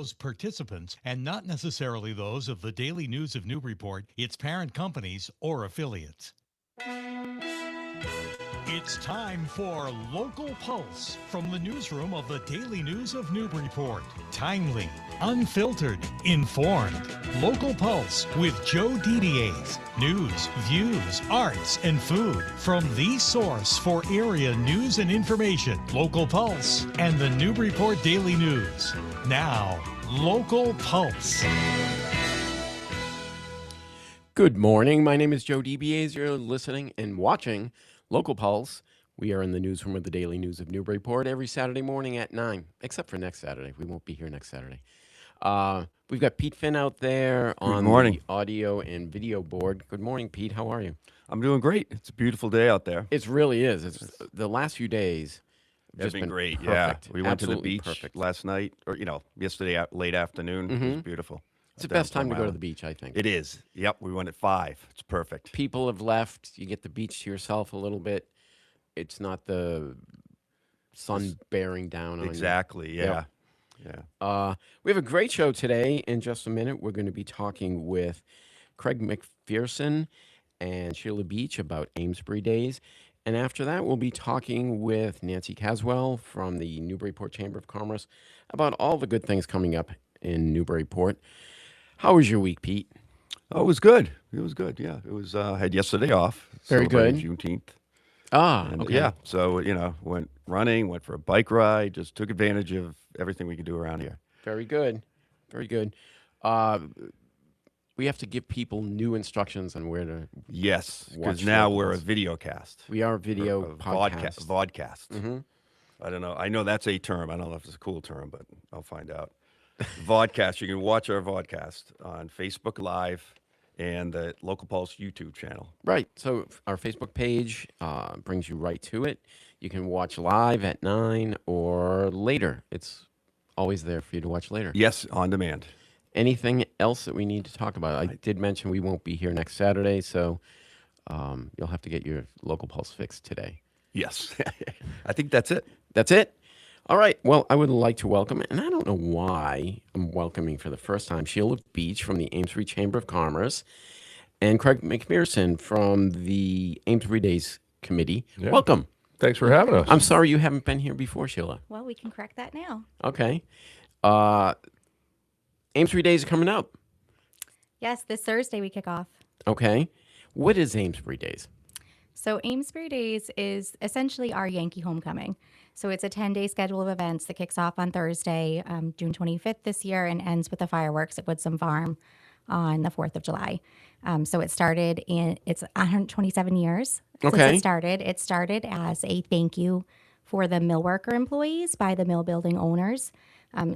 show's participants and not necessarily those of the Daily News of Newburyport, its parent companies, or affiliates. It's time for Local Pulse from the newsroom of the Daily News of Newburyport. Timely, unfiltered, informed. Local Pulse with Joe DiBiase. News, views, arts, and food from the source for area news and information. Local Pulse and the Newburyport Daily News. Now, Local Pulse. Good morning. My name is Joe DiBiase. You're listening and watching Local Pulse. We are in the newsroom of the Daily News of Newburyport every Saturday morning at 9, except for next Saturday. We won't be here next Saturday. We've got Pete Finn out there on the audio and video board. Good morning, Pete. How are you? I'm doing great. It's a beautiful day out there. It really is. It's the last few days have It's just been great. perfect. Yeah, we went to the Absolutely beach perfect. last night, or yesterday late afternoon. It was beautiful. It's the best time to go to the beach, I think. It is. Yep, we went at 5. It's perfect. People have left. You get the beach to yourself a little bit. It's not the sun bearing down on you. Exactly. Yeah. Yeah. We have a great show today. In just a minute, we're going to be talking with Craig McPherson and Sheila Beach about Amesbury Days. And after that, we'll be talking with Nancy Caswell from the Newburyport Chamber of Commerce about all the good things coming up in Newburyport. How was your week, Pete? Oh, it was good. It was good. Yeah. It was. Had yesterday off. Very good. Juneteenth. Okay. Yeah. So went running, went for a bike ride, just took advantage of everything we could do around here. Very good. Very good. We have to give people new instructions on where to. Yes, because watch now Local we're a Pulse. video cast. We are a video podcast. Vodcast. Mm-hmm. I don't know. I know that's a term. I don't know if it's a cool term, but I'll find out. Vodcast. You can watch our vodcast on Facebook Live and the Local Pulse YouTube channel. Right. So our Facebook page brings you right to it. You can watch live at 9 or later. It's always there for you to watch later. Yes, on demand. Anything else that we need to talk about? I did mention we won't be here next Saturday, so you'll have to get your Local Pulse fixed today. Yes. I think that's it. That's it? All right. Well, I would like to welcome, and I don't know why I'm welcoming for the first time, Sheila Beach from the Amesbury Chamber of Commerce and Craig McPherson from the Amesbury Days Committee. Yeah. Welcome. Thanks for having us. I'm sorry you haven't been here before, Sheila. Well, we can correct that now. Okay. Amesbury Days are coming up. Yes, this Thursday we kick off. Okay. What is Amesbury Days? So Amesbury Days is essentially our Yankee homecoming. So it's a 10-day schedule of events that kicks off on Thursday, June 25th this year, and ends with the fireworks at Woodsum Farm on the 4th of July. So it's 127 years since Okay. it started. It started as a thank you for the mill worker employees by the mill building owners.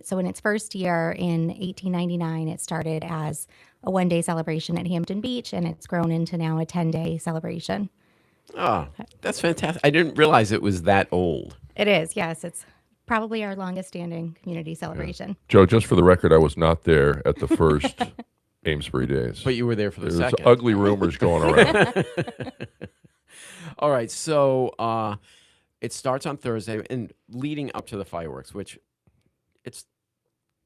So in its first year in 1899, it started as a one-day celebration at Hampton Beach, and it's grown into now a 10-day celebration. Oh, that's fantastic. I didn't realize it was that old. It is, yes. It's probably our longest-standing community celebration. Joe, just for the record, I was not there at the first Amesbury Days. But you were there for the There's second. ugly rumors going around. All right, so it starts on Thursday and leading up to the fireworks, which it's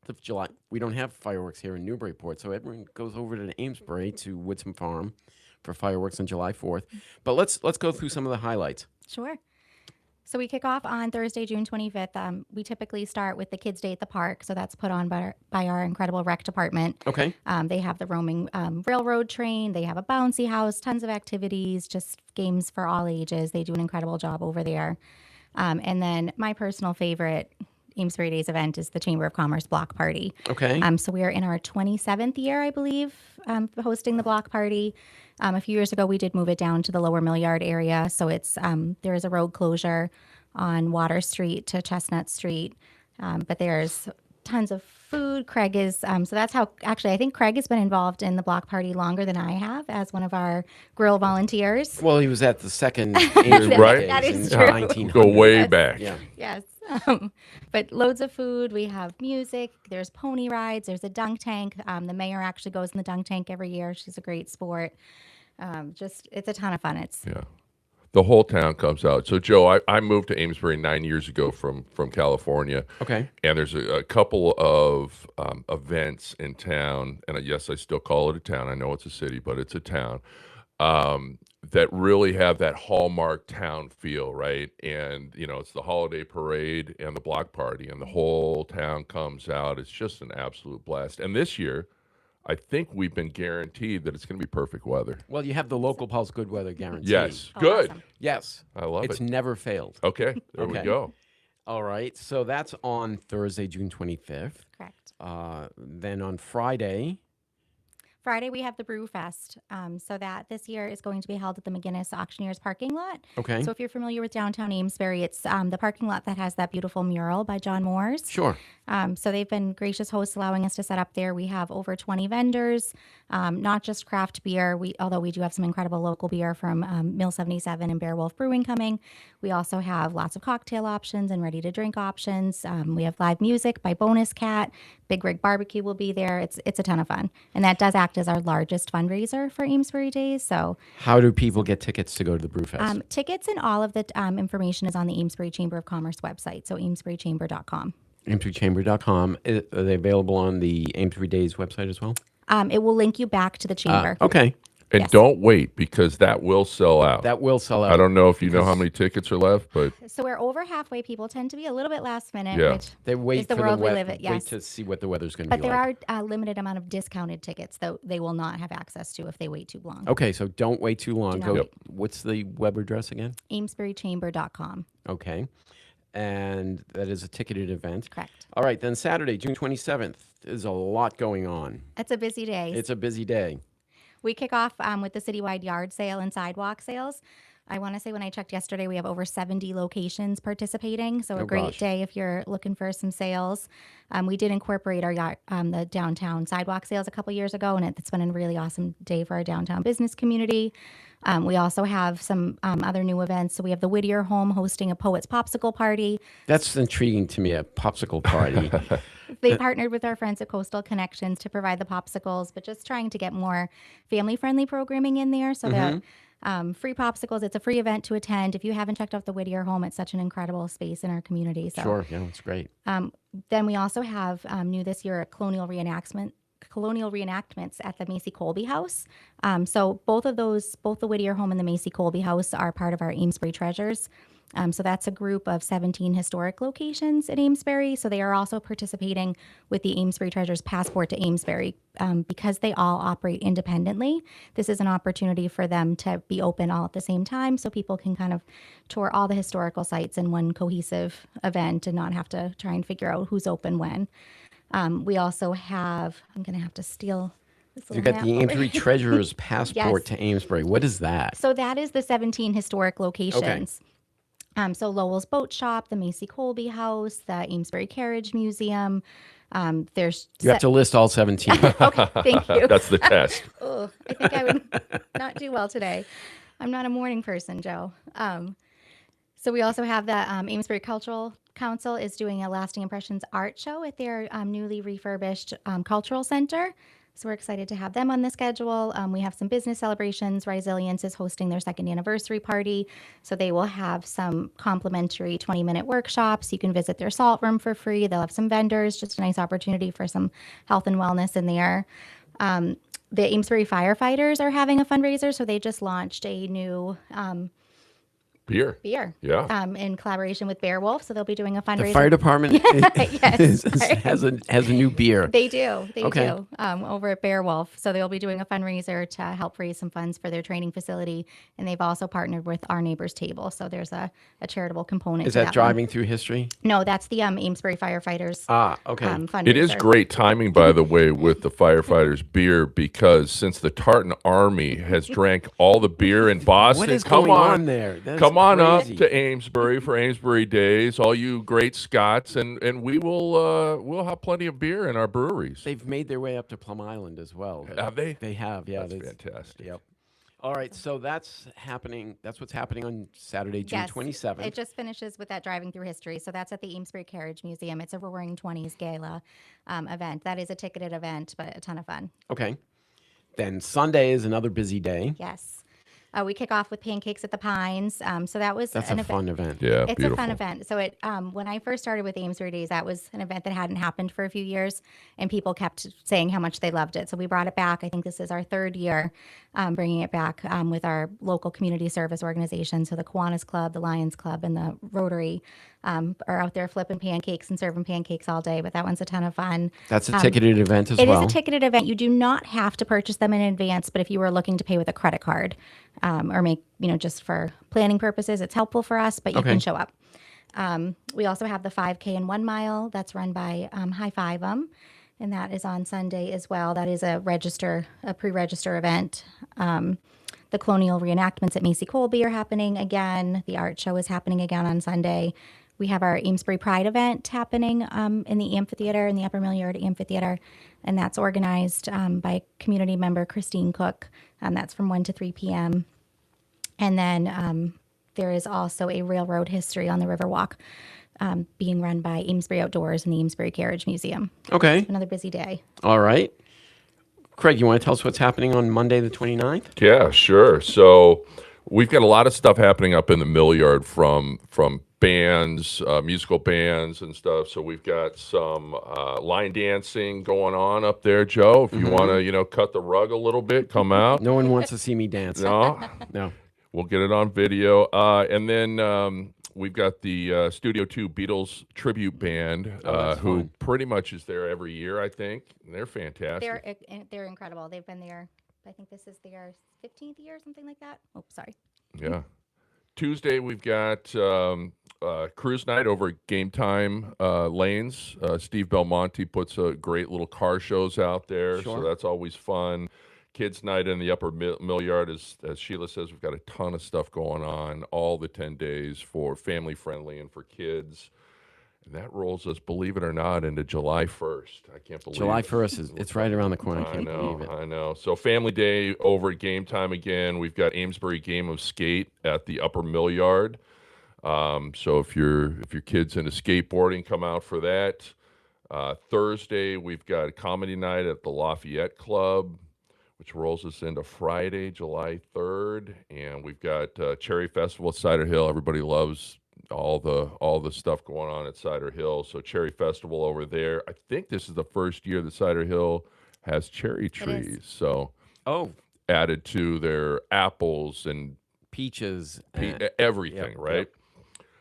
the July. We don't have fireworks here in Newburyport, so everyone goes over to Amesbury to Woodsum Farm for fireworks on July 4th. But let's go through some of the highlights. Sure. So we kick off on Thursday, June 25th. We typically start with the Kids' Day at the Park, so that's put on by our incredible rec department. Okay. They have the roaming railroad train. They have a bouncy house, tons of activities, just games for all ages. They do an incredible job over there. And then my personal favorite Amesbury Days event is the Chamber of Commerce Block Party. Okay. So we are in our 27th year, I believe, hosting the block party. A few years ago, we did move it down to the Lower Mill Yard area. So it's there is a road closure on Water Street to Chestnut Street, but there's tons of food. Craig is so that's how actually I think Craig has been involved in the block party longer than I have as one of our grill volunteers. Well, he was at the second Amesbury Right. Days That is in true. 1900. Go way back. Yeah. Yes. But loads of food. We have music. There's pony rides. There's a dunk tank. The mayor actually goes in the dunk tank every year. She's a great sport. It's a ton of fun. Yeah. The whole town comes out. So, Joe, I moved to Amesbury 9 years ago from California. Okay. And there's a couple of events in town. And yes, I still call it a town. I know it's a city, but it's a town. That really have that hallmark town feel, right? And, it's the holiday parade and the block party, and the whole town comes out. It's just an absolute blast. And this year, I think we've been guaranteed that it's going to be perfect weather. Well, you have the local Pulse good weather guarantee. Yes. Oh, Good. awesome. Yes. I love It's it. never failed. Okay. There we Okay. go. All right. So that's on Thursday, June 25th. Correct. Then on Friday, We have the Brew Fest. So that this year is going to be held at the McGinnis Auctioneers parking lot. okay. So if you're familiar with downtown Amesbury, it's the parking lot that has that beautiful mural by John Moores. Sure. So they've been gracious hosts allowing us to set up there. We have over 20 vendors, not just craft beer. Although we do have some incredible local beer from Mill 77 and Bear Wolf Brewing coming. We also have lots of cocktail options and ready to drink options. We have live music by Bonus Cat. Big Rig Barbecue will be there. It's a ton of fun, and that does act as our largest fundraiser for Amesbury Days. So How do people get tickets to go to the Brewfest? tickets and all of the information is on the Amesbury Chamber of Commerce website. So amesburychamber.com. AmesburyChamber.com. Are they available on the Amesbury Days website as well? It will link you back to the chamber. Okay. And Yes. don't wait, because that will sell out. That will sell out. I don't know if you know how many tickets are left, but So we're over halfway. People tend to be a little bit last minute, Yeah. which They wait is the for world the we wea- live in. wait Yes. to see what the weather's going to But be there like. are a limited amount of discounted tickets that they will not have access to if they wait too long. Okay, so don't wait too long. Do not Go. wait. What's the web address again? amesburychamber.com. Okay. And that is a ticketed event. Correct. All right, then Saturday, June 27th. There's a lot going on. It's a busy day. It's a busy day. We kick off with the citywide yard sale and sidewalk sales. I want to say when I checked yesterday, we have over 70 locations participating. So a Oh, great gosh. day if you're looking for some sales. We did incorporate our the downtown sidewalk sales a couple years ago, and it's been a really awesome day for our downtown business community. We also have some other new events. So we have the Whittier Home hosting a Poets Popsicle Party. That's intriguing to me, a popsicle party. They partnered with our friends at Coastal Connections to provide the popsicles, but just trying to get more family-friendly programming in there so that free popsicles. It's a free event to attend. If you haven't checked out the Whittier Home, it's such an incredible space in our community. So, Sure, yeah, it's great. Then we also have new this year a colonial reenactments at the Macy Colby House. So both the Whittier Home and the Macy Colby House are part of our Amesbury Treasures. So that's a group of 17 historic locations at Amesbury. So they are also participating with the Amesbury Treasures Passport to Amesbury. Because they all operate independently, this is an opportunity for them to be open all at the same time so people can kind of tour all the historical sites in one cohesive event and not have to try and figure out who's open when. We also have, I'm going to have to steal this You little got map the over Amesbury here. Treasurer's Passport Yes. to Amesbury. What is that? So that is the 17 historic locations. So Lowell's Boat Shop, the Macy Colby House, the Amesbury Carriage Museum. There's You have to list all 17. okay, thank you. that's the test. Oh, I think I would not do well today. I'm not a morning person, Joe. So we also have the Amesbury Cultural Council is doing a Lasting Impressions art show at their newly refurbished cultural center. So we're excited to have them on the schedule. We have some business celebrations. Resilience is hosting their second anniversary party. So they will have some complimentary 20-minute workshops. You can visit their salt room for free. They'll have some vendors, just a nice opportunity for some health and wellness in there. The Amesbury firefighters are having a fundraiser. So they just launched a new Beer. beer Yeah. in collaboration with Bear Wolf. So they'll be doing a fundraiser. The fire department Yes, sorry. has a new beer. They do. They Okay. do. Over at Bear Wolf. So they'll be doing a fundraiser to help raise some funds for their training facility. And they've also partnered with Our Neighbor's Table. So there's a charitable component Is to that one. driving through history? No, that's the Amesbury firefighters Okay. fundraiser. It is great timing, by the way, with the firefighters' beer, because since the Tartan Army has drank all the beer in Boston, What is come going on on there? That is come on up crazy. to Amesbury for Amesbury Days, all you great Scots, and we will we'll have plenty of beer in our breweries. They've made their way up to Plum Island as well. Have they? They have, yeah. That's fantastic. Yep. All right, so that's happening. That's what's happening on Saturday, June Yes, 27th. it just finishes with that driving through history. So that's at the Amesbury Carriage Museum. It's a Roaring 20s gala event. That is a ticketed event, but a ton of fun. Okay. Then Sunday is another busy day. Yes. We kick off with pancakes at the Pines. So that was That's an a event. fun event. Yeah, It's beautiful. a fun event. So when I first started with Amesbury Days, that was an event that hadn't happened for a few years, and people kept saying how much they loved it. So we brought it back. I think this is our third year bringing it back with our local community service organization. So the Kiwanis Club, the Lions Club, and the Rotary are out there flipping pancakes and serving pancakes all day. But that one's a ton of fun. That's a ticketed event as It well. is a ticketed event. You do not have to purchase them in advance, but if you were looking to pay with a credit card or make, just for planning purposes, it's helpful for us, but you Okay. can show up. We also have the 5K and 1 mile that's run by High Five 'em, and that is on Sunday as well. That is a pre-register event. The colonial reenactments at Macy Colby are happening again. The art show is happening again on Sunday. We have our Amesbury Pride event happening in the amphitheater, in the Upper Mill Yard Amphitheater, and that's organized by community member Christine Cook. That's from 1 to 3 p.m. And then there is also a railroad history on the Riverwalk being run by Amesbury Outdoors and the Amesbury Carriage Museum. Okay. Another busy day. All right. Craig, you want to tell us what's happening on Monday the 29th? Yeah, sure. So we've got a lot of stuff happening up in the Mill Yard from bands, musical bands and stuff. So we've got some line dancing going on up there, Joe. If you want to, cut the rug a little bit, come out. No one wants to see me dance. No, No. we'll get it on video. And then we've got the Studio 2 Beatles tribute band, that's who fun. pretty much is there every year, I think. They're fantastic. They're incredible. They've been there. I think this is their 15th year, something like that. Oh, sorry. Yeah. Tuesday, we've got cruise night over at Game Time Lanes. Steve Belmonte puts a great little car shows out there, Sure. so that's always fun. Kids night in the Upper Mill Yard, as Sheila says, we've got a ton of stuff going on all the 10 days for family friendly and for kids. And that rolls us, believe it or not, into July 1st. I can't believe July it. 1st it's right around the corner. I I can't know, believe it. I know. So Family Day over at Game Time again. We've got Amesbury Game of Skate at the Upper Mill Yard. So if your kid's into skateboarding, come out for that. Thursday, we've got a comedy night at the Lafayette Club, which rolls us into Friday, July 3rd. And we've got Cherry Festival at Cider Hill. Everybody loves all the stuff going on at Cider Hill. So Cherry Festival over there. I think this is the first year that Cider Hill has cherry trees. So Oh, added to their apples and peaches. everything, Yep, right? yep.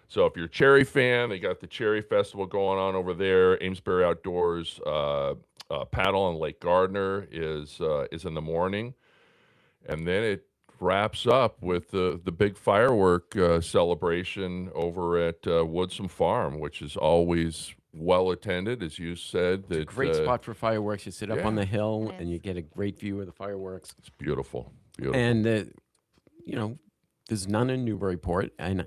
So if you're a cherry fan, they got the Cherry Festival going on over there. Amesbury Outdoors paddle on Lake Gardner is in the morning, and then it wraps up with the big firework celebration over at Woodsum Farm, which is always well attended, as you said. It's a great spot for fireworks. You sit up on yeah. the hill It and is. you get a great view of the fireworks. It's beautiful, beautiful. And, there's none in Newburyport. And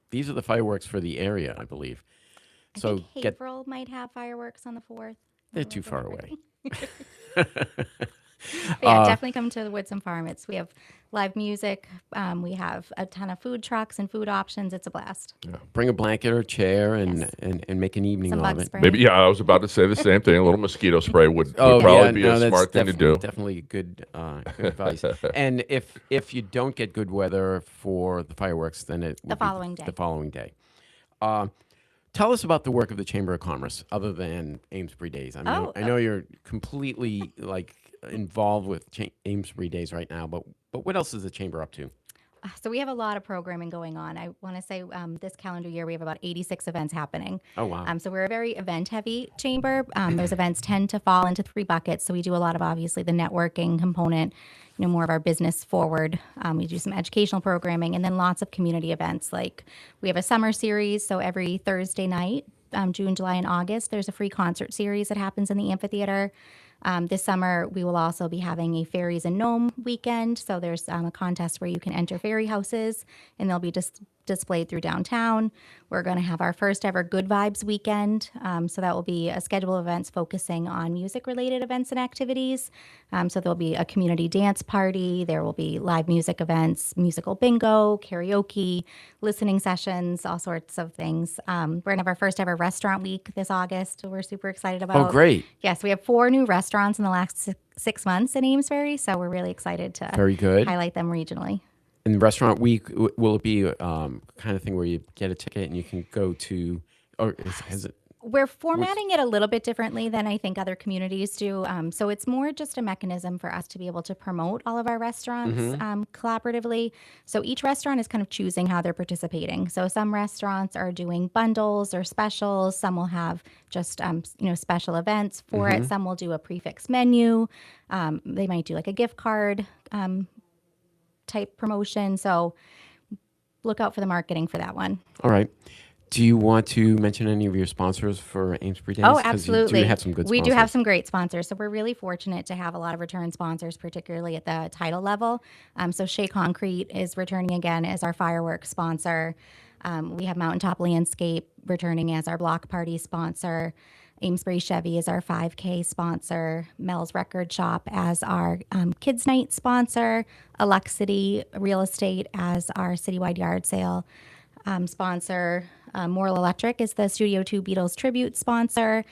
these are the fireworks for the area, I believe. I So think get Haverhill might have fireworks on the 4th. they're too far away. But yeah, definitely come to the Woodsum Farm. We have live music. We have a ton of food trucks and food options. It's a blast. Bring a blanket or a chair and, Yes. and make an evening Some of bug it. spray. Maybe, yeah, I was about to say the same thing. A little mosquito spray would Oh, probably yeah, be no, a that's smart thing to do. Definitely good advice. And if you don't get good weather for the fireworks, then it would be following day. The following day. Tell us about the work of the Chamber of Commerce, other than Amesbury Days. I mean, I know you're completely involved with Amesbury Days right now, but what else is the Chamber up to? So we have a lot of programming going on. I want to say this calendar year we have about 86 events happening. Oh, wow. So we're a very event-heavy chamber. Those events tend to fall into 3 buckets. So we do a lot of, obviously, the networking component, more of our business forward. We do some educational programming and then lots of community events. Like we have a summer series. So every Thursday night, June, July, and August, there's a free concert series that happens in the amphitheater. This summer, we will also be having a Fairies and Gnome weekend. So there's a contest where you can enter fairy houses, and there'll be just displayed through downtown. We're going to have our first ever Good Vibes weekend. So that will be a schedule of events focusing on music-related events and activities. So there'll be a community dance party. There will be live music events, musical bingo, karaoke, listening sessions, all sorts of things. We're going to have our first ever restaurant week this August. We're super excited about. Oh, great. Yes, we have 4 new restaurants in the last 6 months in Amesbury. So we're really excited to Very good. highlight them regionally. And restaurant week, will it be kind of thing where you get a ticket and you can go to, or has it? We're formatting it a little bit differently than I think other communities do. So it's more just a mechanism for us to be able to promote all of our restaurants collaboratively. So each restaurant is kind of choosing how they're participating. So some restaurants are doing bundles or specials. Some will have just special events for it. Some will do a prefix menu. They might do like a gift card type promotion. So look out for the marketing for that one. All right. Do you want to mention any of your sponsors for Amesbury Days? Oh, 'Cause absolutely. You do have some good sponsors. We do have some great sponsors. So we're really fortunate to have a lot of return sponsors, particularly at the title level. So Shea Concrete is returning again as our fireworks sponsor. We have Mountaintop Landscape returning as our block party sponsor. Amesbury Chevy is our 5K sponsor. Mel's Record Shop as our Kids Night sponsor. Alexity Real Estate as our citywide yard sale sponsor. Moral Electric is the Studio 2 Beatles tribute sponsor.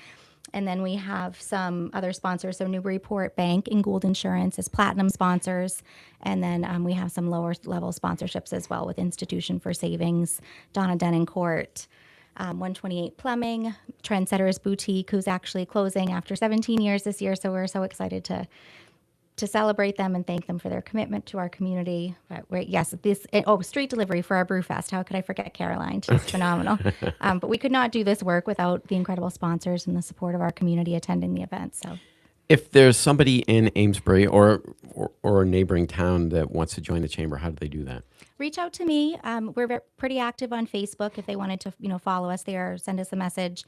And then we have some other sponsors. So Newburyport Bank and Gould Insurance as platinum sponsors. And then we have some lower level sponsorships as well with Institution for Savings, Donna Denoncourt, 128 Plumbing, Trendsetters Boutique, who's actually closing after 17 years this year. So we're so excited to celebrate them and thank them for their commitment to our community. But street delivery for our Brewfest. How could I forget Caroline? She's phenomenal. But we could not do this work without the incredible sponsors and the support of our community attending the event. So, if there's somebody in Amesbury or a neighboring town that wants to join the chamber, how do they do that? reach out to me. We're pretty active on Facebook. If they wanted to, follow us there, send us a message.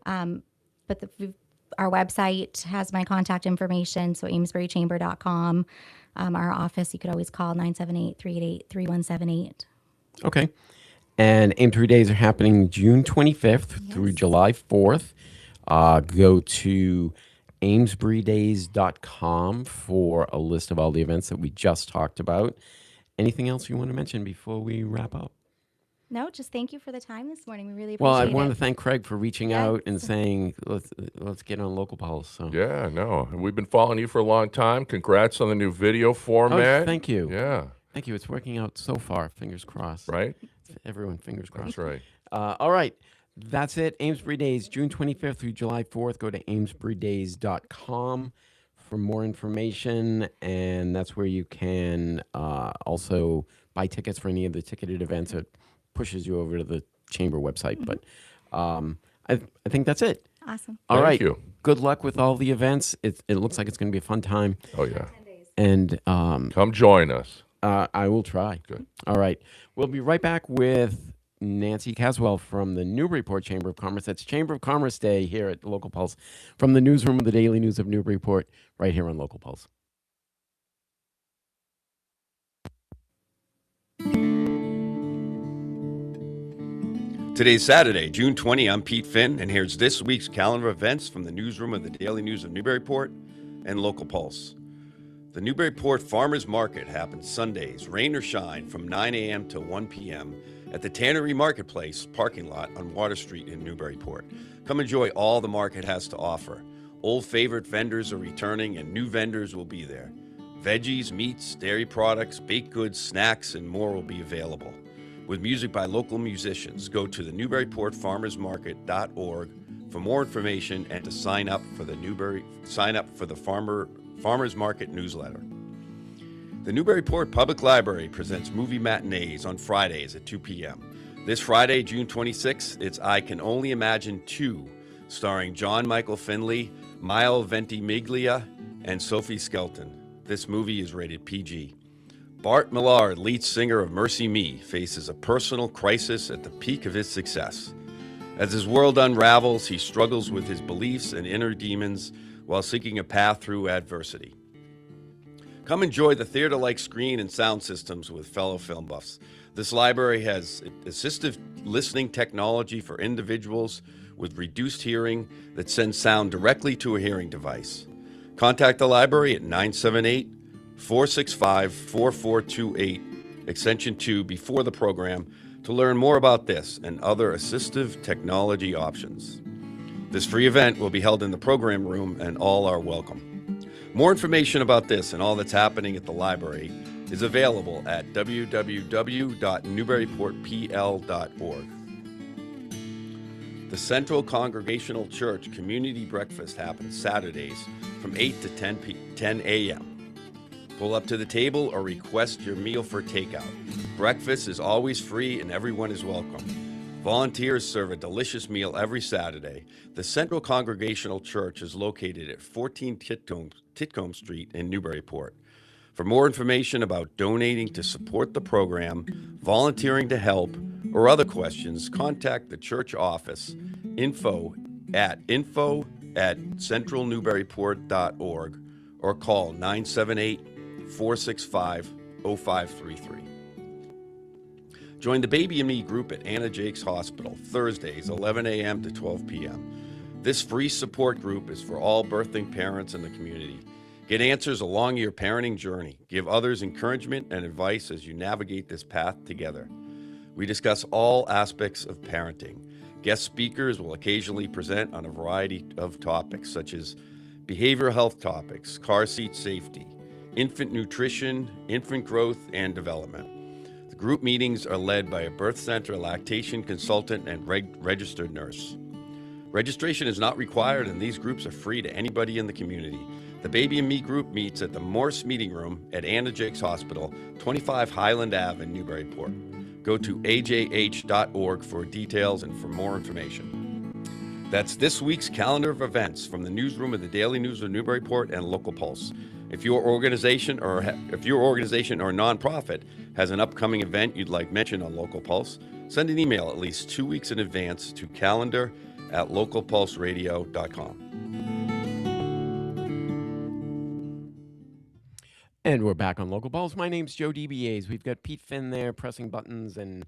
But our website has my contact information, so amesburychamber.com. Our office, you could always call 978-388-3178. Okay. And Amesbury Days are happening June 25th through July 4th. Go to amesburydays.com for a list of all the events that we just talked about. Anything else you want to mention before we wrap up? No, just thank you for the time this morning. We really Well, appreciate it. I want to thank Craig for reaching out and saying, let's get on Local Pulse. So. Yeah, no. We've been following you for a long time. Congrats on the new video format. Oh, thank you. Yeah. Thank you. It's working out so far. Fingers crossed. Right? Everyone, fingers crossed. That's right. All right. That's it. Amesbury Days, June 25th through July 4th. Go to amesburydays.com for more information. And that's where you can also buy tickets for any of the ticketed events. It pushes you over to the chamber website. But I think that's it. Awesome. All right. Thank you. Good luck with all the events. It looks like it's going to be a fun time. Oh, yeah. 10 days. And Come join us. I will try. Good. All right. We'll be right back with Nancy Caswell from the Newburyport Chamber of Commerce. That's Chamber of Commerce Day here at Local Pulse from the newsroom of the Daily News of Newburyport right here on Local Pulse. Today's Saturday, June 20. I'm Pete Finn, and here's this week's calendar of events from the newsroom of the Daily News of Newburyport and Local Pulse. The Newburyport Farmers Market happens Sundays, rain or shine, from 9 a.m. to 1 p.m. at the Tannery Marketplace parking lot on Water Street in Newburyport. Come enjoy all the market has to offer. Old favorite vendors are returning, and new vendors will be there. Veggies, meats, dairy products, baked goods, snacks, and more will be available. With music by local musicians, go to the NewburyportFarmersMarket.org for more information and to sign up for the Farmers Market newsletter. The Newburyport Public Library presents movie matinees on Fridays at 2 p.m. This Friday, June 26th, it's I Can Only Imagine 2, starring John Michael Finley, Mile Ventimiglia, and Sophie Skelton. This movie is rated PG. Bart Millard, lead singer of Mercy Me, faces a personal crisis at the peak of his success. As his world unravels, he struggles with his beliefs and inner demons while seeking a path through adversity. Come enjoy the theater-like screen and sound systems with fellow film buffs. This library has assistive listening technology for individuals with reduced hearing that sends sound directly to a hearing device. Contact the library at 978-465-4428, extension 2 before the program to learn more about this and other assistive technology options. This free event will be held in the program room and all are welcome. More information about this and all that's happening at the library is available at www.newburyportpl.org. The Central Congregational Church Community Breakfast happens Saturdays from 8 to 10 a.m. Pull up to the table or request your meal for takeout. Breakfast is always free and everyone is welcome. Volunteers serve a delicious meal every Saturday. The Central Congregational Church is located at 14 Titcomb Street in Newburyport. For more information about donating to support the program, volunteering to help, or other questions, contact the church office, info@centralnewburyport.org, or call 978-465-0533. Join the Baby and Me group at Anna Jake's Hospital, Thursdays, 11 a.m. to 12 p.m. This free support group is for all birthing parents in the community. Get answers along your parenting journey. Give others encouragement and advice as you navigate this path together. We discuss all aspects of parenting. Guest speakers will occasionally present on a variety of topics, such as behavioral health topics, car seat safety, infant nutrition, infant growth, and development. The group meetings are led by a birth center, lactation consultant, and registered nurse. Registration is not required, and these groups are free to anybody in the community. The Baby and Me group meets at the Morse Meeting Room at Anna Jake's Hospital, 25 Highland Ave in Newburyport. Go to ajh.org for details and for more information. That's this week's calendar of events from the newsroom of the Daily News of Newburyport and Local Pulse. If your organization or nonprofit has an upcoming event you'd like mentioned on Local Pulse, send an email at least 2 weeks in advance to calendar@localpulseradio.com. And we're back on Local Balls. My name's Joe DBAs. We've got Pete Finn there pressing buttons and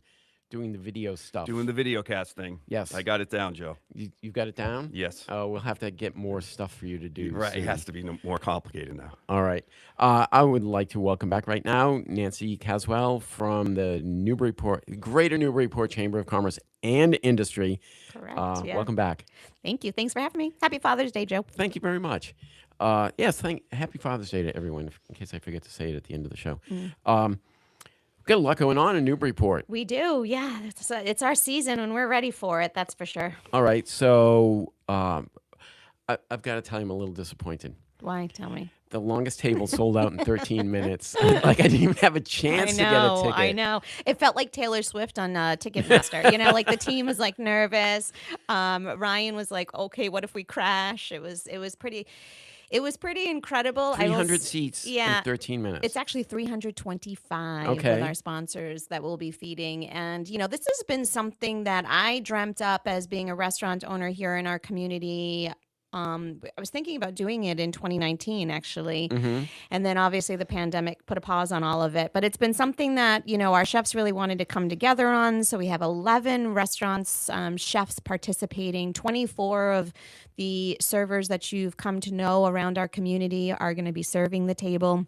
doing the video stuff. Doing the video cast thing. Yes. I got it down, Joe. You've got it down? Yes. Oh, we'll have to get more stuff for you to do. Right. soon. It has to be more complicated now. All right. I would like to welcome back right now Nancy Caswell from the Greater Newburyport Chamber of Commerce and Industry. Correct. Yeah. Welcome back. Thank you. Thanks for having me. Happy Father's Day, Joe. Thank you very much. Yes, Happy Father's Day to everyone, in case I forget to say it at the end of the show. We've got a lot going on in Newburyport. We do. Yeah. It's our season and we're ready for it. That's for sure. All right. So I've got to tell you I'm a little disappointed. Why? Tell me. The longest table sold out in 13 minutes. Like I didn't even have a chance to get a ticket. I know. It felt like Taylor Swift on Ticketmaster. Like the team was like nervous. Ryan was like, "Okay, what if we crash?" It was pretty. It was pretty incredible. 300 seats in 13 minutes. It's actually 325 with our sponsors that we'll be feeding. And, this has been something that I dreamt up as being a restaurant owner here in our community. I was thinking about doing it in 2019, actually. Mm-hmm. And then obviously the pandemic put a pause on all of it. But it's been something that, our chefs really wanted to come together on. So we have 11 restaurants, chefs participating. 24 of the servers that you've come to know around our community are going to be serving the table.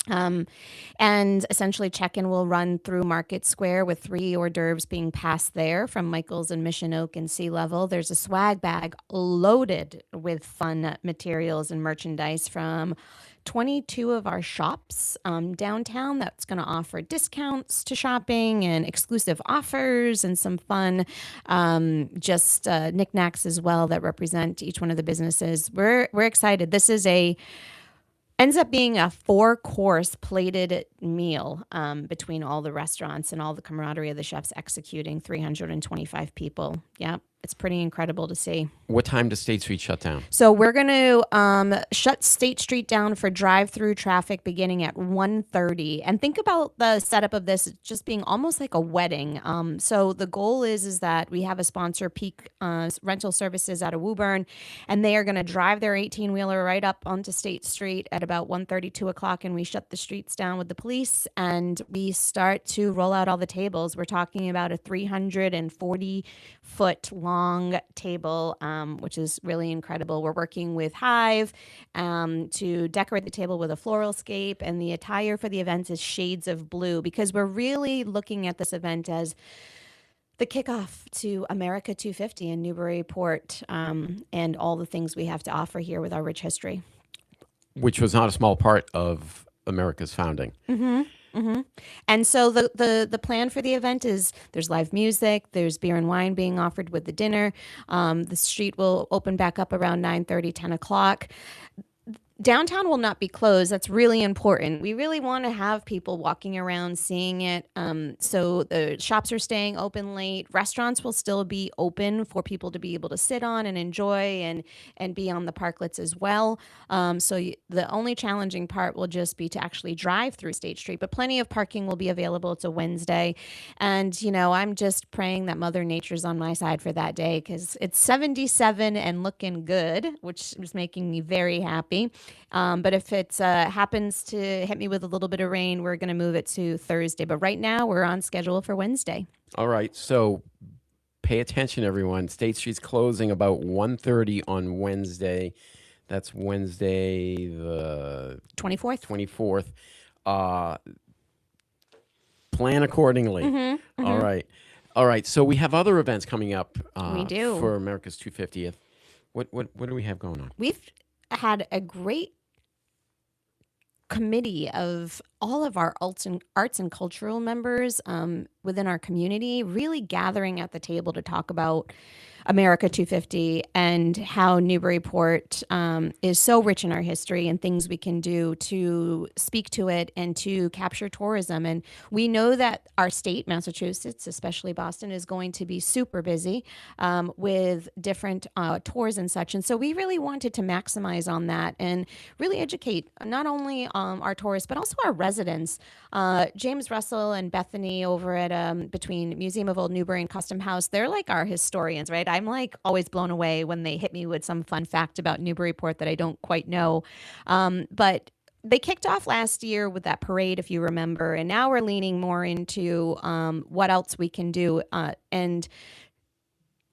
And essentially check-in will run through Market Square with 3 hors d'oeuvres being passed there from Michael's and Mission Oak and Sea Level. There's a swag bag loaded with fun materials and merchandise from 22 of our shops downtown that's going to offer discounts to shopping and exclusive offers and some fun knickknacks as well that represent each one of the businesses. We're excited. This is ends up being a 4-course plated meal between all the restaurants and all the camaraderie of the chefs executing 325 people. Yeah, It's pretty incredible to see. What time does State Street shut down? So we're going to shut State Street down for drive-through traffic beginning at 1:30. And think about the setup of this just being almost like a wedding. So the goal is that we have a sponsor, Peak Rental Services out of Woburn, and they are going to drive their 18-wheeler right up onto State Street at about 1:30, 2 o'clock, and we shut the streets down with the police, and we start to roll out all the tables. We're talking about a 340-foot long table, which is really incredible. We're working with Hive to decorate the table with a floral scape, and the attire for the event is shades of blue, because we're really looking at this event as the kickoff to America 250 in Newburyport, and all the things we have to offer here with our rich history. Which was not a small part of America's founding. And so the plan for the event is there's live music, there's beer and wine being offered with the dinner. The street will open back up around 9:30, 10 o'clock. Downtown will not be closed. That's really important. We really want to have people walking around seeing it. So the shops are staying open late. Restaurants will still be open for people to be able to sit on and enjoy and be on the parklets as well. The only challenging part will just be to actually drive through State Street, but plenty of parking will be available. It's a Wednesday. And, I'm just praying that Mother Nature's on my side for that day, because it's 77 and looking good, which is making me very happy. But if it happens to hit me with a little bit of rain, we're going to move it to Thursday. But right now, we're on schedule for Wednesday. All right. So pay attention, everyone. State Street's closing about 1:30 on Wednesday. That's Wednesday the 24th. 24th. Plan accordingly. All right. All right. So we have other events coming up We do. for America's 250th. What do we have going on? We've had a great committee of all of our arts and cultural members within our community really gathering at the table to talk about America 250 and how Newburyport is so rich in our history and things we can do to speak to it and to capture tourism. And we know that our state, Massachusetts, especially Boston, is going to be super busy with different tours and such. And so we really wanted to maximize on that and really educate not only our tourists, but also our residents. James Russell and Bethany over at between Museum of Old Newbury and Custom House, they're like our historians, right? I'm like always blown away when they hit me with some fun fact about Newburyport that I don't quite know. But they kicked off last year with that parade, if you remember, and now we're leaning more into what else we can do. And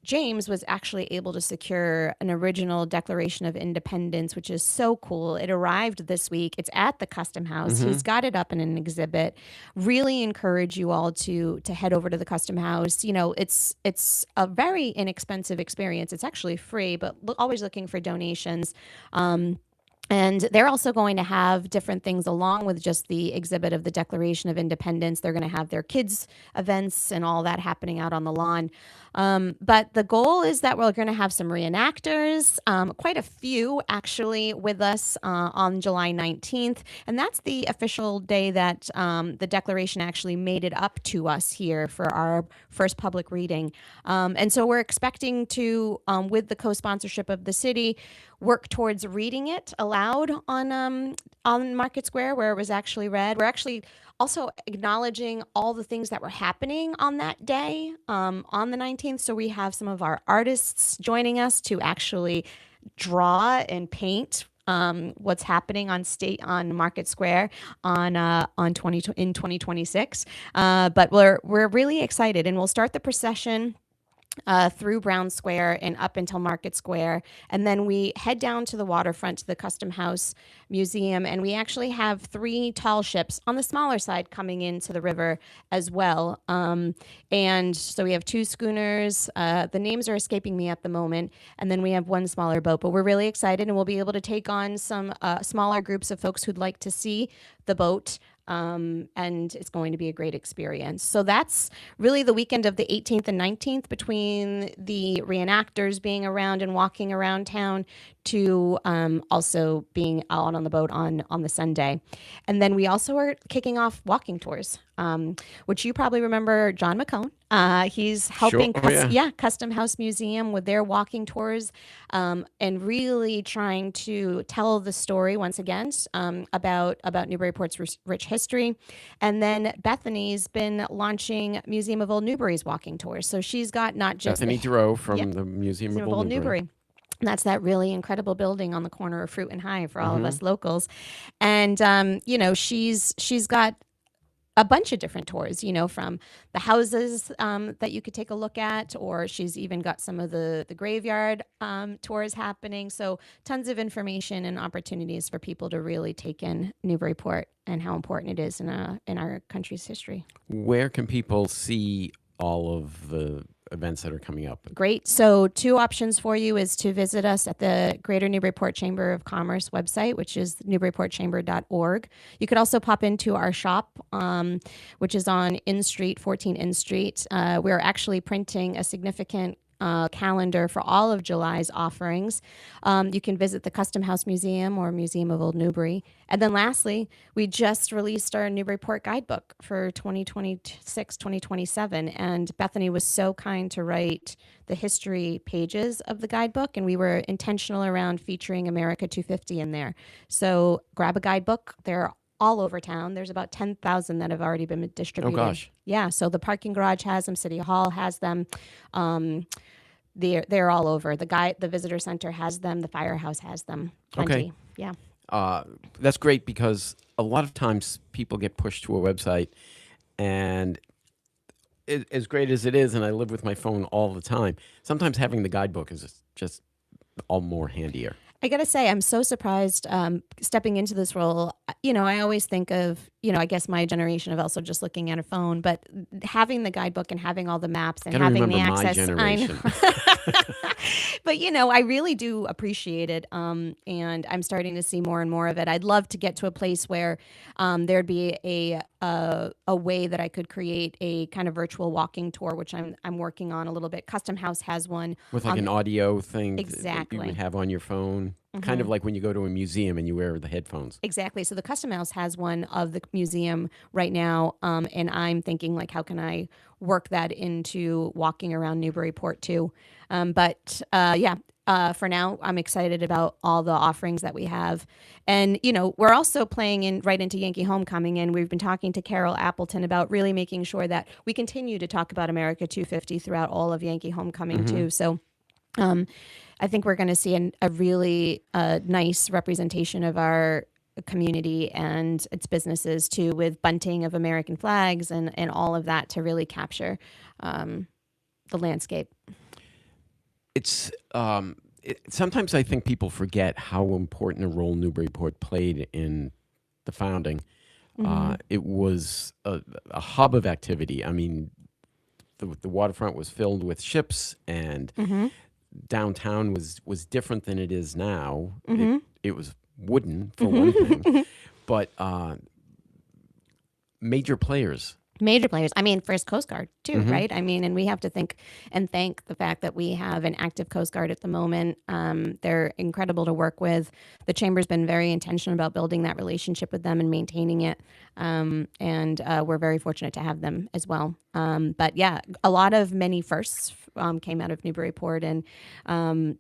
James was actually able to secure an original Declaration of Independence, which is so cool. It arrived this week. It's at the Custom House. He's got it up in an exhibit. Really encourage you all to head over to the Custom House. It's a very inexpensive experience. It's actually free, but always looking for donations. And they're also going to have different things along with just the exhibit of the Declaration of Independence. They're going to have their kids' events and all that happening out on the lawn. But the goal is that we're going to have some reenactors, quite a few actually with us on July 19th. And that's the official day that the Declaration actually made it up to us here for our first public reading. And so we're expecting to, with the co-sponsorship of the city, work towards reading it aloud on Market Square where it was actually read. We're actually also acknowledging all the things that were happening on that day, on the 19th. So we have some of our artists joining us to actually draw and paint what's happening on Market Square in 2026. But we're really excited, and we'll start the procession through Brown Square and up until Market Square. And then we head down to the waterfront to the Custom House Museum. And we actually have 3 tall ships on the smaller side coming into the river as well. And so we have 2 schooners. The names are escaping me at the moment. And then we have 1 smaller boat. But we're really excited, and we'll be able to take on some smaller groups of folks who'd like to see the boat. And it's going to be a great experience. So that's really the weekend of the 18th and 19th, between the reenactors being around and walking around town to also being out on the boat on the Sunday. And then we also are kicking off walking tours which you probably remember John McCone. He's helping Custom House Museum with their walking tours, and really trying to tell the story once again about Newburyport's rich history. And then Bethany's been launching Museum of Old Newbury's walking tours. So she's got not just Bethany Duro from the Museum of Old Newbury. And that's that really incredible building on the corner of Fruit and High for all of us locals. And, she's got a bunch of different tours, from the houses that you could take a look at, or she's even got some of the graveyard tours happening. So tons of information and opportunities for people to really take in Newburyport and how important it is in our country's history. Where can people see all of the events that are coming up? Great. So 2 options for you is to visit us at the Greater Newburyport Chamber of Commerce website, which is newburyportchamber.org. You could also pop into our shop, which is on Inn Street, 14 Inn Street. We're actually printing a significant calendar for all of July's offerings. You can visit the Custom House Museum or Museum of Old Newbury. And then lastly, we just released our Newburyport guidebook for 2026-2027. And Bethany was so kind to write the history pages of the guidebook, and we were intentional around featuring America 250 in there. So grab a guidebook. They're all over town. There's about 10,000 that have already been distributed. Oh, gosh. Yeah, so the parking garage has them, City Hall has them. They're all over. The visitor center has them. The firehouse has them. Plenty. Okay. Yeah. That's great, because a lot of times people get pushed to a website, and as great as it is, and I live with my phone all the time, sometimes having the guidebook is just all more handier. I got to say, I'm so surprised stepping into this role. I always think of, I guess my generation of also just looking at a phone, but having the guidebook and having all the maps and having the access. My generation. I know. But, I really do appreciate it. And I'm starting to see more and more of it. I'd love to get to a place where there'd be a way that I could create a kind of virtual walking tour, which I'm working on a little bit. Custom House has one. With like an audio thing exactly. that you would have on your phone. Kind of like when you go to a museum and you wear the headphones. Exactly. So the Custom House has one of the museum right now, and I'm thinking, like, how can I work that into walking around Newburyport too? For now, I'm excited about all the offerings that we have. And, we're also playing right into Yankee Homecoming, and we've been talking to Carol Appleton about really making sure that we continue to talk about America 250 throughout all of Yankee Homecoming too. So I think we're going to see a really nice representation of our community and its businesses too, with bunting of American flags and all of that to really capture the landscape. It's sometimes I think people forget how important a role Newburyport played in the founding. It was a hub of activity. I mean, the waterfront was filled with ships, and downtown was different than it is now. It was wooden, for one thing, but major players. I mean, First Coast Guard too, right? I mean, and we have to think and thank the fact that we have an active Coast Guard at the moment. They're incredible to work with. The Chamber's been very intentional about building that relationship with them and maintaining it. And we're very fortunate to have them as well. But yeah, a lot of many firsts came out of Newburyport, and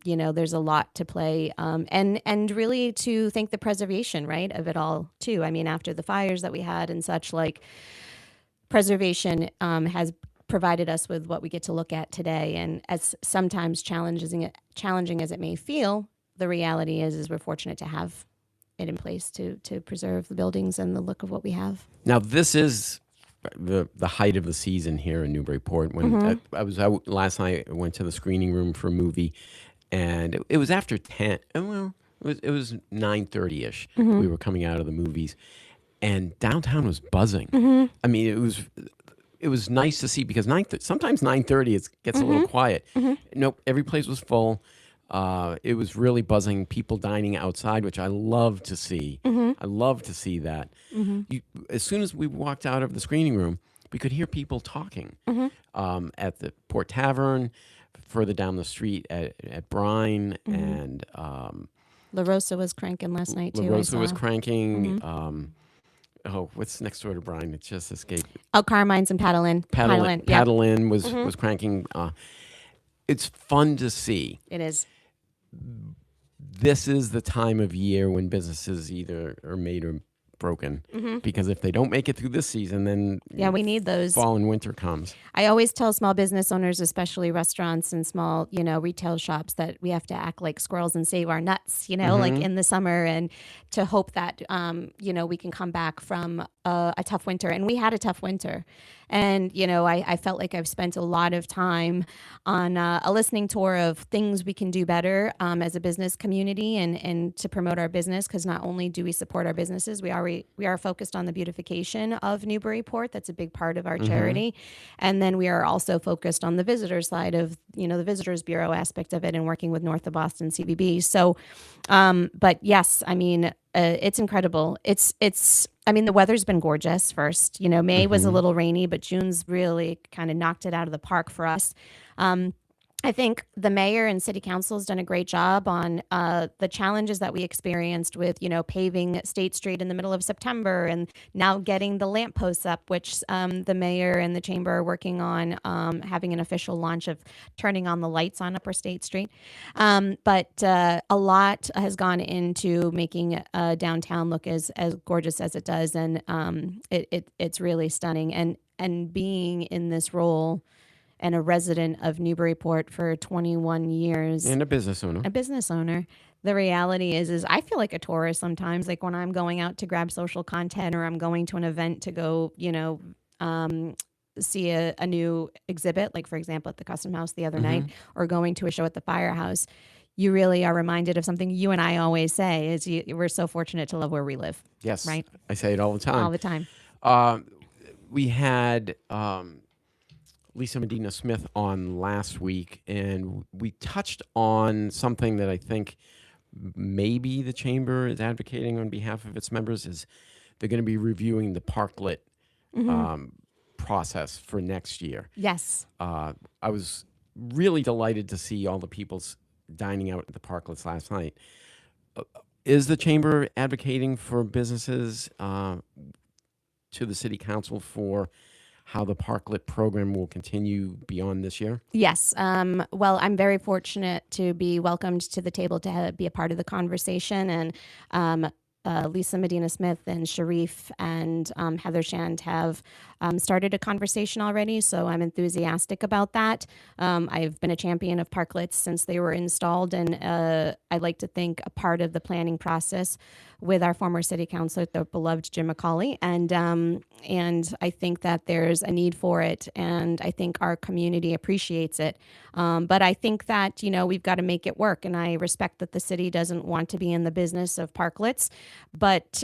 there's a lot to play, and really to thank the preservation, right, of it all too. I mean, after the fires that we had and such, like, preservation has provided us with what we get to look at today. And as sometimes challenging as it may feel, the reality is we're fortunate to have it in place to preserve the buildings and the look of what we have. Now, this is the height of the season here in Newburyport. When I was out last night, I went to the screening room for a movie, and it was after 10. Well, it was 9:30ish. We were coming out of the movies, and downtown was buzzing. I mean, it was nice to see, because sometimes 9:30 it gets a little quiet. Nope, every place was full. It was really buzzing. People dining outside, which I love to see. I love to see that. As soon as we walked out of the screening room, we could hear people talking at the Port Tavern, further down the street at Brine, and La Rosa was cranking last night too. La Rosa was cranking. what's next door to Brian? It just escaped. Oh, Carmine's and Paddle-In. Yep. Paddle-In was cranking. It's fun to see. It is. This is the time of year when businesses either are made or broken, because if they don't make it through this season, then we need those. Fall and winter comes. I always tell small business owners, especially restaurants and small, retail shops, that we have to act like squirrels and save our nuts, like in the summer, and to hope that, we can come back from a tough winter. And we had a tough winter. And, I felt like I've spent a lot of time on a listening tour of things we can do better as a business community and to promote our business, because not only do we support our businesses, we are focused on the beautification of Newburyport. That's a big part of our charity. And then we are also focused on the visitor side of, the Visitors Bureau aspect of it and working with North of Boston CBB. So, but yes, it's incredible. The weather's been gorgeous first. May was a little rainy, but June's really kind of knocked it out of the park for us. I think the mayor and city council has done a great job on the challenges that we experienced with, paving State Street in the middle of September, and now getting the lampposts up, which the mayor and the chamber are working on, having an official launch of turning on the lights on Upper State Street. But a lot has gone into making downtown look as gorgeous as it does, and it's really stunning. And being in this role and a resident of Newburyport for 21 years. And a business owner. The reality is I feel like a tourist sometimes, like when I'm going out to grab social content, or I'm going to an event to go, see a new exhibit, like for example at the Custom House the other night, or going to a show at the Firehouse. You really are reminded of something you and I always say, is we're so fortunate to love where we live. Yes. Right? I say it all the time. All the time. We had Lisa Medina Smith on last week, and we touched on something that I think maybe the chamber is advocating on behalf of its members. Is they're going to be reviewing the parklet process for next year. Yes. I was really delighted to see all the people dining out at the parklets last night. Is the chamber advocating for businesses to the city council for how the parklet program will continue beyond this year? Yes. Well, I'm very fortunate to be welcomed to the table to be a part of the conversation. And Lisa Medina Smith and Sharif and Heather Shand have started a conversation already, so I'm enthusiastic about that. I've been a champion of parklets since they were installed, and I'd like to think a part of the planning process with our former city councilor, the beloved Jim McCauley, and I think that there's a need for it, and I think our community appreciates it. But I think that, we've got to make it work, and I respect that the city doesn't want to be in the business of parklets, but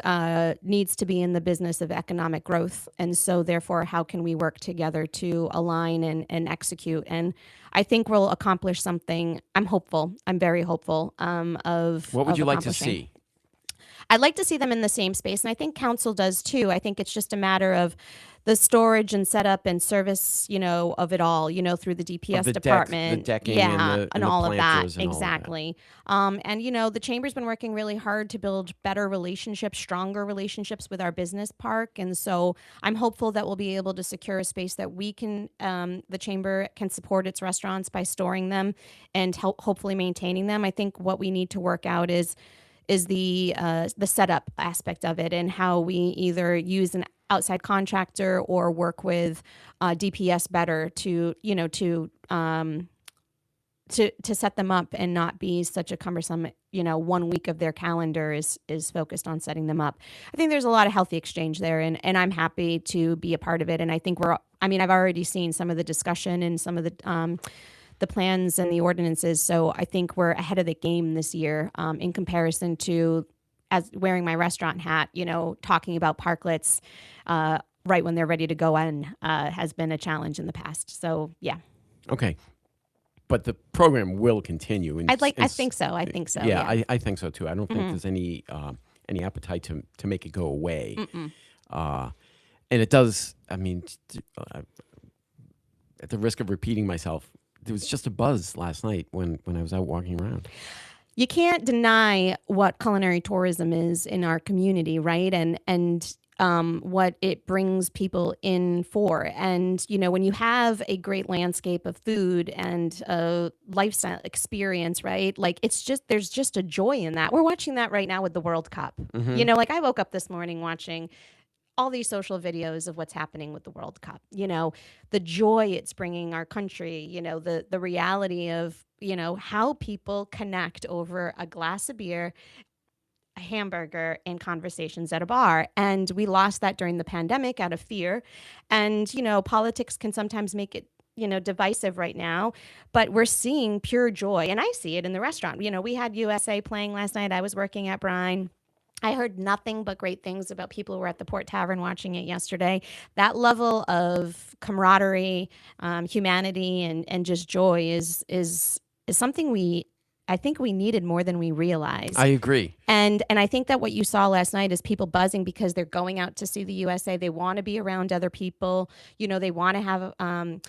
needs to be in the business of economic growth. And so therefore, how can we work together to align and execute? And I think we'll accomplish something. I'm hopeful. I'm very hopeful of What would you like to accomplishing. see? I'd like to see them in the same space, and I think council does too. I think it's just a matter of the storage and setup and service, of it all, through the DPS department, the decking, and all the of that, planters and exactly. all of that. And the chamber's been working really hard to build better relationships, stronger relationships with our business park, and so I'm hopeful that we'll be able to secure a space that we can, the chamber can support its restaurants by storing them and hopefully maintaining them. I think what we need to work out is the setup aspect of it, and how we either use an outside contractor or work with DPS better to set them up and not be such a cumbersome, 1 week of their calendar is focused on setting them up. I think there's a lot of healthy exchange there, and I'm happy to be a part of it. And I think I've already seen some of the discussion and some of the plans and the ordinances. So I think we're ahead of the game this year in comparison to as wearing my restaurant hat, talking about parklets right when they're ready to go in has been a challenge in the past. So, yeah. Okay. But the program will continue. And I think so. I think so. Yeah. I think so too. I don't think there's any appetite to make it go away. And it does, at the risk of repeating myself, there was just a buzz last night when I was out walking around. You can't deny what culinary tourism is in our community, right? And what it brings people in for. And, when you have a great landscape of food and a lifestyle experience, right? Like there's just a joy in that. We're watching that right now with the World Cup. Like I woke up this morning watching all these social videos of what's happening with the World Cup, the joy it's bringing our country, the reality of, how people connect over a glass of beer, a hamburger, and conversations at a bar. And we lost that during the pandemic out of fear. And, politics can sometimes make it, divisive right now, but we're seeing pure joy. And I see it in the restaurant. We had USA playing last night. I was working at Brine. I heard nothing but great things about people who were at the Port Tavern watching it yesterday. That level of camaraderie, humanity, and just joy is something I think we needed more than we realized. I agree. And I think that what you saw last night is people buzzing because they're going out to see the USA. They want to be around other people. They want to have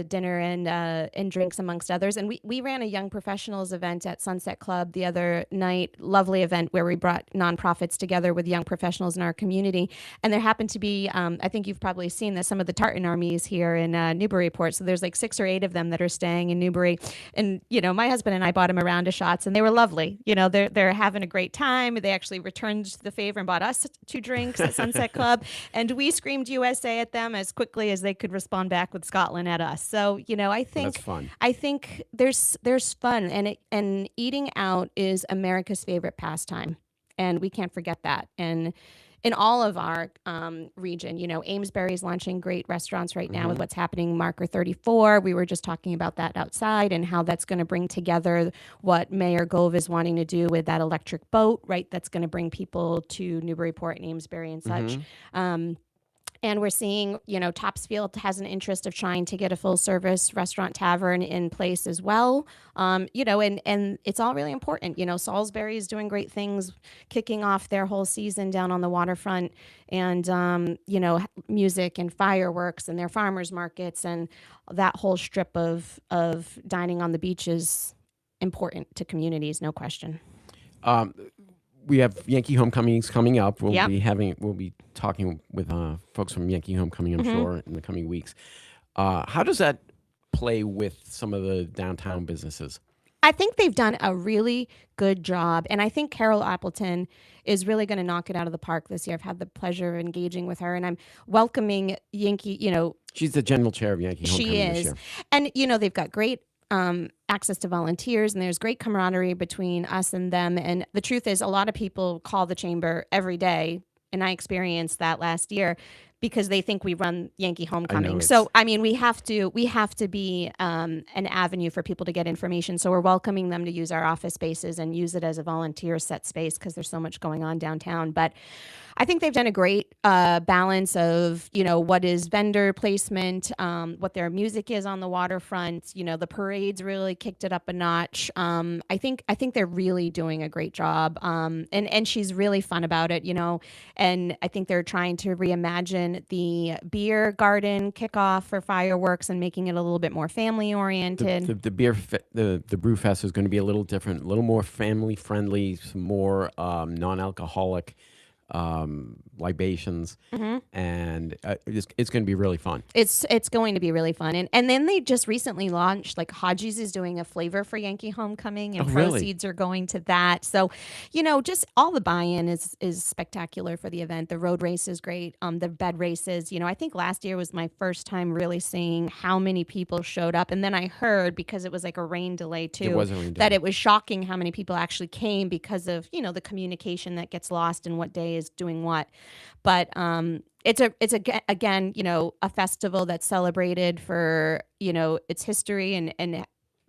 dinner and drinks amongst others. And we ran a young professionals event at Sunset Club the other night, lovely event where we brought nonprofits together with young professionals in our community. And there happened to be, I think you've probably seen this, some of the tartan armies here in Newburyport. So there's like 6 or 8 of them that are staying in Newbury. And, my husband and I bought them a round of shots and they were lovely. They're having a great time. They actually returned the favor and bought us 2 drinks at Sunset Club. And we screamed USA at them as quickly as they could respond back with Scotland at us. So, I think that's fun. I think there's fun, and eating out is America's favorite pastime, and we can't forget that. And in all of our region, Amesbury is launching great restaurants right now with what's happening. Marker 34. We were just talking about that outside and how that's going to bring together what Mayor Gove is wanting to do with that electric boat, right? That's going to bring people to Newburyport and Amesbury and such. And we're seeing, Topsfield has an interest of trying to get a full service restaurant tavern in place as well. And it's all really important. Salisbury is doing great things, kicking off their whole season down on the waterfront, and, music and fireworks and their farmers markets, and that whole strip of dining on the beach is important to communities, no question. We have Yankee Homecomings coming up. We'll Yep. we'll be talking with folks from Yankee Homecoming, I'm sure, in the coming weeks. How does that play with some of the downtown businesses? I think they've done a really good job. And I think Carol Appleton is really going to knock it out of the park this year. I've had the pleasure of engaging with her, and I'm welcoming Yankee, She's the general chair of Yankee Homecoming she this is. year. And, they've got great access to volunteers, and there's great camaraderie between us and them. And the truth is, a lot of people call the chamber every day, and I experienced that last year because they think we run Yankee Homecoming. So, we have to be an avenue for people to get information. So we're welcoming them to use our office spaces and use it as a volunteer set space because there's so much going on downtown. But I think they've done a great balance of, what is vendor placement, what their music is on the waterfront. The parades really kicked it up a notch. I think they're really doing a great job. And she's really fun about it, and I think they're trying to reimagine the beer garden kickoff for fireworks and making it a little bit more family oriented. The brew fest is going to be a little different, a little more family friendly, some more non-alcoholic libations, and it's going to be really fun. It's going to be really fun, and then they just recently launched, like, Hodges is doing a flavor for Yankee Homecoming, and proceeds are going to that. So, just all the buy-in is spectacular for the event. The road race is great. The bed races. I think last year was my first time really seeing how many people showed up, and then I heard, because it was like a rain delay too, It was a rain delay. that it was shocking how many people actually came because of the communication that gets lost and what day is doing what. But it's again a festival that's celebrated for its history and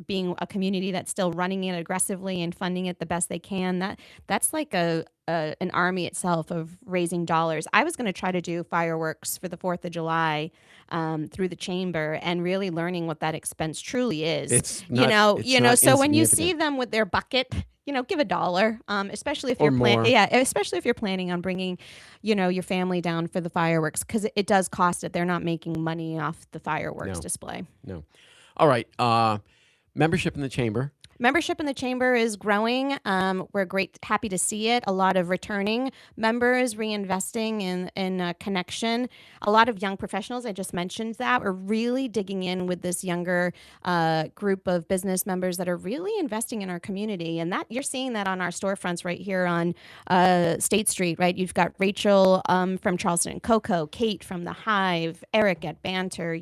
being a community that's still running it aggressively and funding it the best they can. That's like an army itself of raising dollars. I was going to try to do fireworks for the 4th of July through the chamber, and really learning what that expense truly is. It's not so when you see insignificant. them with their bucket, give $1, especially if Or you're more. especially if you're planning on bringing, your family down for the fireworks, because it does cost it. They're not making money off the fireworks No. display. No. All right. Membership in the chamber. Membership in the chamber is growing. We're happy to see it. A lot of returning members reinvesting in connection. A lot of young professionals. I just mentioned that we're really digging in with this younger group of business members that are really investing in our community, and that you're seeing that on our storefronts right here on State Street. Right, you've got Rachel from Charleston and Cocoa, Kate from the Hive, Eric at Banter.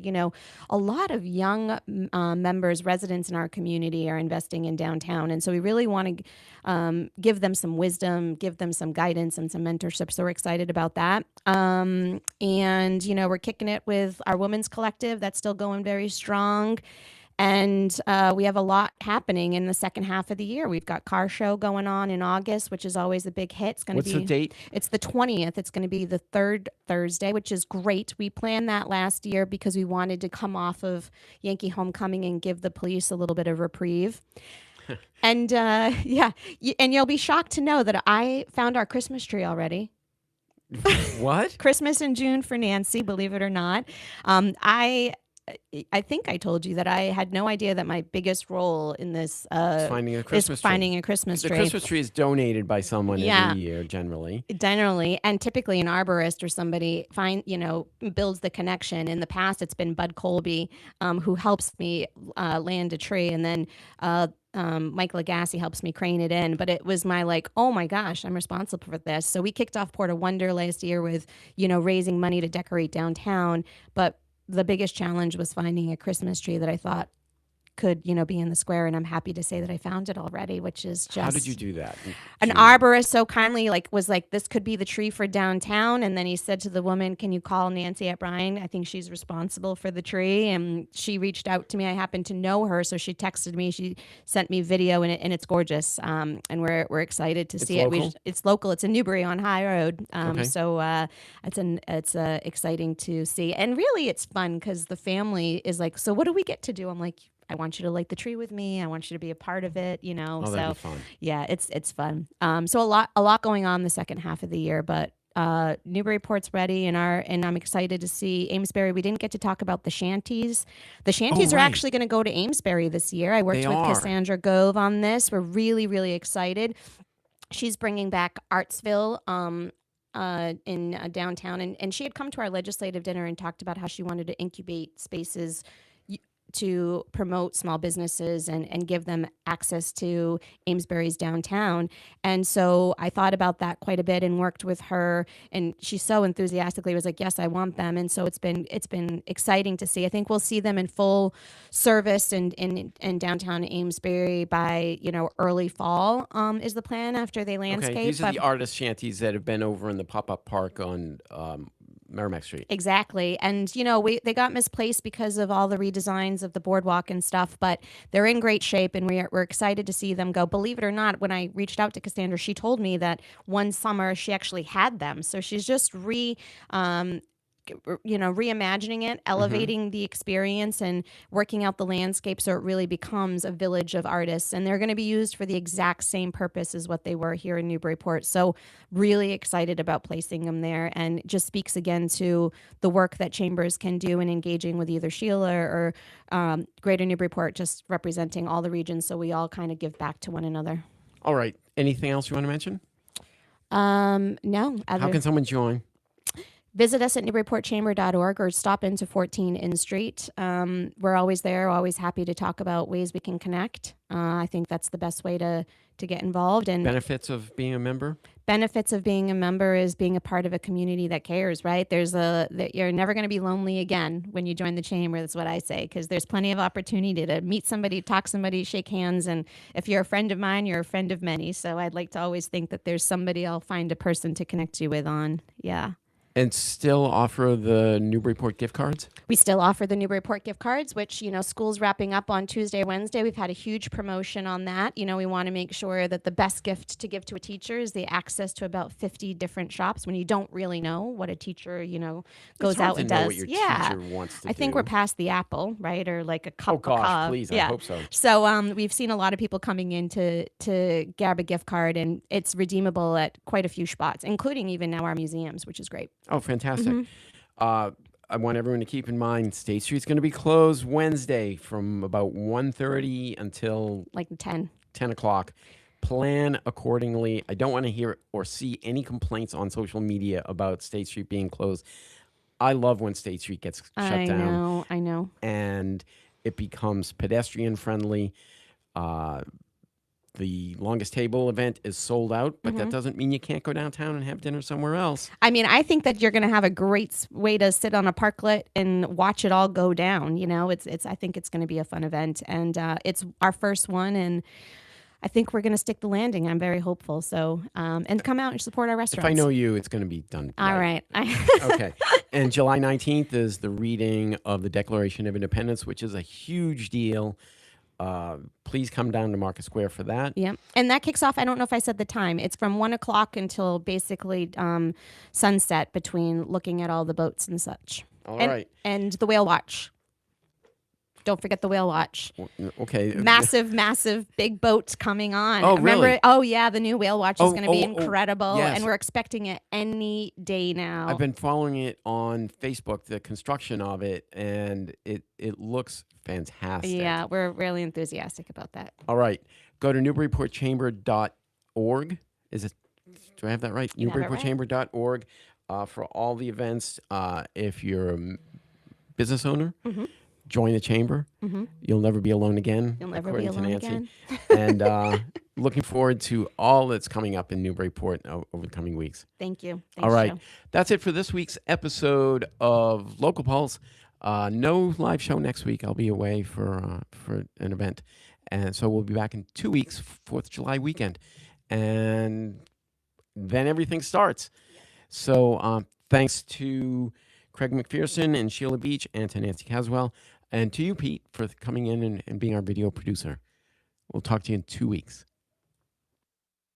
A lot of young members, residents in our community are investing in downtown. And so we really want to give them some wisdom, give them some guidance and some mentorship. So we're excited about that. And, we're kicking it with our women's collective. That's still going very strong. And we have a lot happening in the second half of the year. We've got Car Show going on in August, which is always a big hit. It's going to be. What's the date? It's the 20th. It's going to be the third Thursday, which is great. We planned that last year because we wanted to come off of Yankee Homecoming and give the police a little bit of reprieve. And and you'll be shocked to know that I found our Christmas tree already. What? Christmas in June for Nancy, believe it or not. I think I told you that I had no idea that my biggest role in this It's finding a Christmas is finding a Christmas The tree. Christmas tree is donated by someone Yeah. every year, generally. Generally, and typically an arborist or somebody builds the connection. In the past, it's been Bud Colby who helps me land a tree, and then Mike Lagasse helps me crane it in. But it was my oh my gosh, I'm responsible for this. So we kicked off Port of Wonder last year with raising money to decorate downtown, but the biggest challenge was finding a Christmas tree that I thought could, be in the square. And I'm happy to say that I found it already, which is just. How did you do that? An arborist so kindly was this could be the tree for downtown. And then he said to the woman, can you call Nancy at Bryan? I think she's responsible for the tree. And she reached out to me. I happened to know her. So she texted me. She sent me video and it's gorgeous. And we're excited to see local? it. It's local. It's in Newbury on High Road. Okay. So it's exciting to see. And really it's fun because the family is so what do we get to do? I'm like, I want you to light the tree with me. I want you to be a part of it, Oh, so that'd be fun. yeah, it's fun. So a lot going on the second half of the year, but Newburyport's ready and I'm excited to see Amesbury. We didn't get to talk about the shanties. The shanties are right. actually going to go to Amesbury this year. I worked They with are. Cassandra Gove on this. We're really, really excited. She's bringing back Artsville in downtown, and she had come to our legislative dinner and talked about how she wanted to incubate spaces to promote small businesses and give them access to Amesbury's downtown. And so I thought about that quite a bit and worked with her, and she so enthusiastically was like, yes, I want them. And so it's been exciting to see. I think we'll see them in full service in downtown Amesbury by early fall is the plan after they landscape. Okay, these are the artist shanties that have been over in the pop-up park on Merrimack Street. Exactly. And, they got misplaced because of all the redesigns of the boardwalk and stuff, but they're in great shape and we're excited to see them go. Believe it or not, when I reached out to Cassandra, she told me that one summer she actually had them. So she's just reimagining it, elevating the experience and working out the landscape so it really becomes a village of artists. And they're going to be used for the exact same purpose as what they were here in Newburyport. So really excited about placing them there, and it just speaks again to the work that chambers can do in engaging with either Sheila or Greater Newburyport, just representing all the regions so we all kind of give back to one another. All right. Anything else you want to mention? No. How can someone join? Visit us at newburyportchamber.org or stop into 14 Inn Street. We're always there, always happy to talk about ways we can connect. I think that's the best way to get involved. And Benefits of being a member? benefits of being a member is being a part of a community that cares, right? That you're never going to be lonely again when you join the chamber. That's what I say, because there's plenty of opportunity to meet somebody, talk to somebody, shake hands. And if you're a friend of mine, you're a friend of many. So I'd like to always think that there's somebody I'll find a person to connect you with on. Yeah. And still offer the Newburyport gift cards? We still offer the Newburyport gift cards, which, school's wrapping up on Tuesday, Wednesday. We've had a huge promotion on that. We want to make sure that the best gift to give to a teacher is the access to about 50 different shops when you don't really know what a teacher, goes out and does. What your teacher wants to I think do. we're past the apple, right? Or like a cup. Oh, gosh, of please. yeah. I hope so. So we've seen a lot of people coming in to grab a gift card, and it's redeemable at quite a few spots, including even now our museums, which is great. Oh, fantastic. I want everyone to keep in mind State Street's going to be closed Wednesday from about 1:30 until Like 10. 10 o'clock. Plan accordingly. I don't want to hear or see any complaints on social media about State Street being closed. I love when State Street gets shut down I know. and it becomes pedestrian friendly. The longest table event is sold out, but that doesn't mean you can't go downtown and have dinner somewhere else. I mean, I think that you're going to have a great way to sit on a parklet and watch it all go down. You know, I think it's going to be a fun event, and it's our first one, and I think we're going to stick the landing. I'm very hopeful. So, and come out and support our restaurants. If I know you, it's going to be done. All right. Okay. And July 19th is the reading of the Declaration of Independence, which is a huge deal. Please come down to Market Square for that. Yeah. And that kicks off, I don't know if I said the time. It's from 1 o'clock until basically sunset, between looking at all the boats and such. All right. And the whale watch. Don't forget the whale watch. Okay. Massive big boats coming on. Oh, Remember? really? Oh, yeah. The new whale watch is going to be incredible. yes. And we're expecting it any day now. I've been following it on Facebook, the construction of it, and it looks fantastic. Yeah, we're really enthusiastic about that. All right. Go to newburyportchamber.org. Do I have that right? You have it right. newburyportchamber.org for all the events. If you're a business owner, join the chamber. You'll never be alone again. You'll never be alone again. And looking forward to all that's coming up in Newburyport over the coming weeks. Thank you. Thanks, All right. Joe. That's it for this week's episode of Local Pulse. No live show next week. I'll be away for an event. And so we'll be back in 2 weeks, 4th of July weekend. And then everything starts. So thanks to Craig McPherson and Sheila Beach and to Nancy Caswell. And to you, Pete, for coming in and being our video producer. We'll talk to you in 2 weeks.